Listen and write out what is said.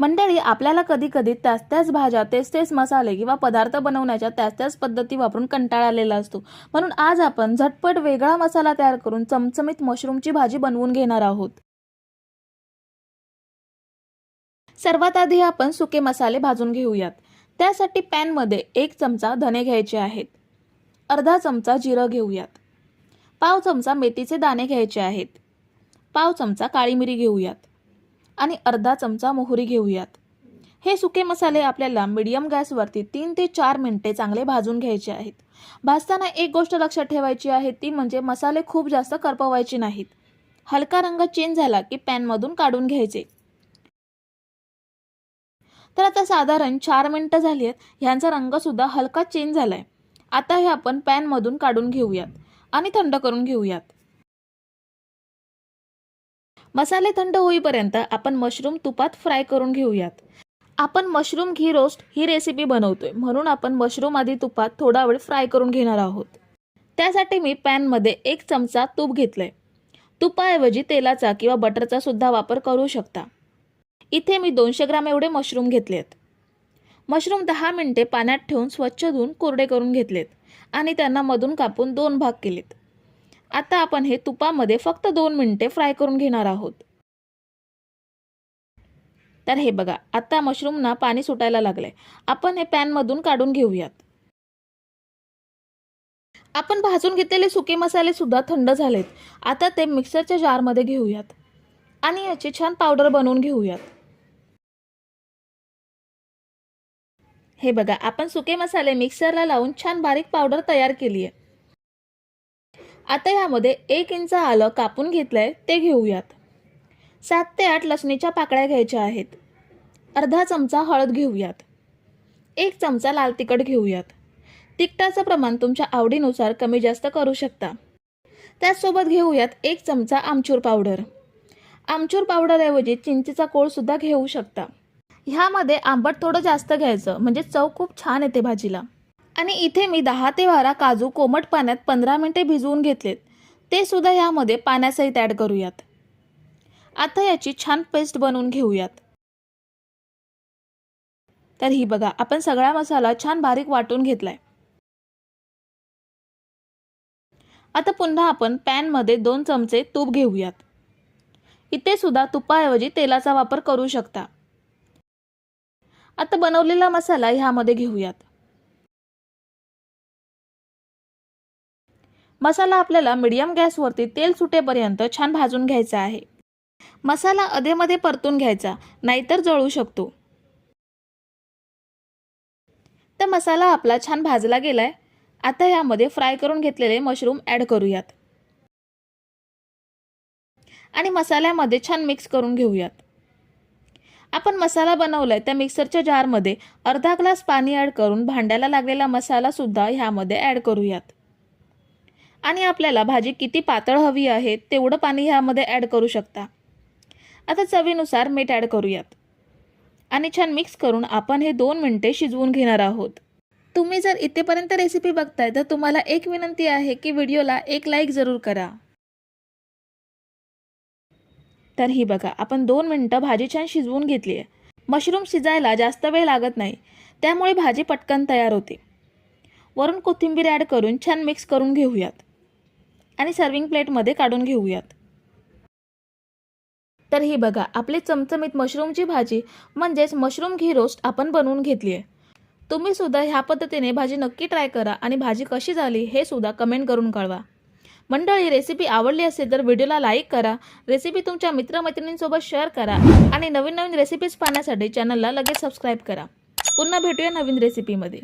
मंडळी, आपल्याला कधी-कधी त्याच भाज्या, तेच मसाले किंवा पदार्थ बनवण्याच्या त्याच पद्धती वापरून कंटाळा आलेला असतो. म्हणून आज आपण झटपट वेगळा मसाला तयार करून चमचमीत मशरूमची भाजी बनवून घेणार आहोत. सर्वात आधी आपण सुके मसाले भाजून घेऊयात. त्यासाठी पॅनमध्ये 1 चमचा धने घ्यायचे आहेत. अर्धा चमचा जिरं घेऊयात. पाव चमचा मेथीचे दाणे घ्यायचे आहेत. पाव चमचा काळी मिरी घेऊयात आणि अर्धा चमचा मोहरी घेऊयात. हे सुके मसाले आपल्याला मीडियम गॅसवरती 3 ते 4 मिनिटे चांगले भाजून घ्यायचे आहेत. भाजताना एक गोष्ट लक्षात ठेवायची आहे, ती म्हणजे मसाले खूप जास्त करपवायचे नाहीत. हलका रंग चेंज झाला की पॅनमधून काढून घ्यायचे. तर आता साधारण 4 मिनिटं झाली आहेत. ह्यांचा रंग सुद्धा हलका चेंज झालाय. आता हे आपण पॅनमधून काढून घेऊयात आणि थंड करून घेऊयात. मसाले थंड होईपर्यंत आपण मशरूम तुपात फ्राय करून घेऊयात. आपण मशरूम घी रोस्ट ही रेसिपी बनवतोय, म्हणून आपण मशरूम आधी तुपात थोडा वेळ फ्राय करून घेणार आहोत. त्यासाठी मी पॅनमध्ये 1 चमचा तूप घेतलंय. तुपाऐवजी तेलाचा किंवा बटरचा सुद्धा वापर करू शकता. इथे मी 200 ग्रॅम एवढे मशरूम घेतलेत. मशरूम 10 मिनिटे पाण्यात ठेवून स्वच्छ धुवून कोरडे करून घेतलेत आणि त्यांना मधून कापून 2 भाग केलेत. आता आपण हे तुपामध्ये फक्त 2 मिनिटे फ्राय करून घेणार आहोत. तर हे बघा, आता मशरूमना पाणी सुटायला लागलंय. आपण हे पॅनमधून काढून घेऊयात. आपण भाजून घेतलेले सुके मसाले सुद्धा थंड झालेत. आता ते मिक्सरच्या जारमध्ये घेऊयात आणि याची छान पावडर बनवून घेऊयात. हे बघा, आपण सुके मसाले मिक्सरला लावून छान बारीक पावडर तयार केली आहे. आता यामध्ये 1 इंच आलं कापून घेतलंय, ते घेऊयात. 7 ते 8 लसणीच्या पाकळ्या घ्यायच्या आहेत. अर्धा चमचा हळद घेऊयात. 1 चमचा लाल तिखट घेऊयात. तिखटाचं प्रमाण तुमच्या आवडीनुसार कमी जास्त करू शकता. त्याचसोबत घेऊयात 1 चमचा आमचूर पावडर. आमचूर पावडरऐवजी चिंचेचा कोळ सुद्धा घेऊ शकता. ह्यामध्ये आंबट थोडं जास्त घ्यायचं, म्हणजे चव खूप छान येते भाजीला. आणि इथे मी 10 ते 12 काजू कोमट पाण्यात 15 मिनिटे भिजवून घेतलेत. ते सुद्धा ह्यामध्ये पाण्यासहित ॲड करूयात. आता याची छान पेस्ट बनवून घेऊयात. तर ही बघा, आपण सगळा मसाला छान बारीक वाटून घेतलाय. आता पुन्हा आपण पॅनमध्ये 2 चमचे तूप घेऊयात. इथे सुद्धा तुपाऐवजी तेलाचा वापर करू शकता. आता बनवलेला मसाला ह्यामध्ये घेऊयात. मसाला आपल्याला मीडियम गॅसवरती तेल सुटेपर्यंत छान भाजून घ्यायचा आहे. मसाला अधेमध्ये परतून घ्यायचा, नाहीतर जळू शकतो. तर मसाला आपला छान भाजला गेलाय. आता ह्यामध्ये फ्राय करून घेतलेले मशरूम ॲड करूयात आणि मसाल्यामध्ये छान मिक्स करून घेऊयात. आपण मसाला बनवलाय त्या मिक्सरच्या जारमध्ये अर्धा ग्लास पाणी ॲड करून भांड्याला लागलेला मसाला सुद्धा ह्यामध्ये ॲड करूयात. आणि आपल्याला भाजी किती पातळ हवी आहे तेवढं पाणी ह्यामध्ये ॲड करू शकता. आता चवीनुसार मीठ ॲड करूयात आणि छान मिक्स करून आपण हे 2 मिनिटे शिजवून घेणार आहोत. तुम्ही जर इथेपर्यंत रेसिपी बघताय तर तुम्हाला एक विनंती आहे की व्हिडिओला एक लाईक जरूर करा. तर ही बघा, आपण 2 मिनिटं भाजी छान शिजवून घेतली आहे. मशरूम शिजायला जास्त वेळ लागत नाही, त्यामुळे भाजी पटकन तयार होते. वरून कोथिंबीर ॲड करून छान मिक्स करून घेऊयात आणि सर्विंग प्लेटमध्ये काढून घेऊयात. तर ही बघा, आपली चमचमीत मशरूमची भाजी म्हणजेच मशरूम घी रोस्ट आपण बनवून घेतली आहे. तुम्ही सुद्धा ह्या पद्धतीने भाजी नक्की ट्राय करा आणि भाजी कशी झाली हे सुद्धा कमेंट करून कळवा. मंडळी, रेसिपी आवडली असेल तर व्हिडिओला लाईक करा, रेसिपी तुमच्या मित्रमैत्रिणींसोबत शेअर करा आणि नवीन रेसिपीज पाहण्यासाठी चॅनलला लगेच सबस्क्राईब करा. पुन्हा भेटूया नवीन रेसिपीमध्ये.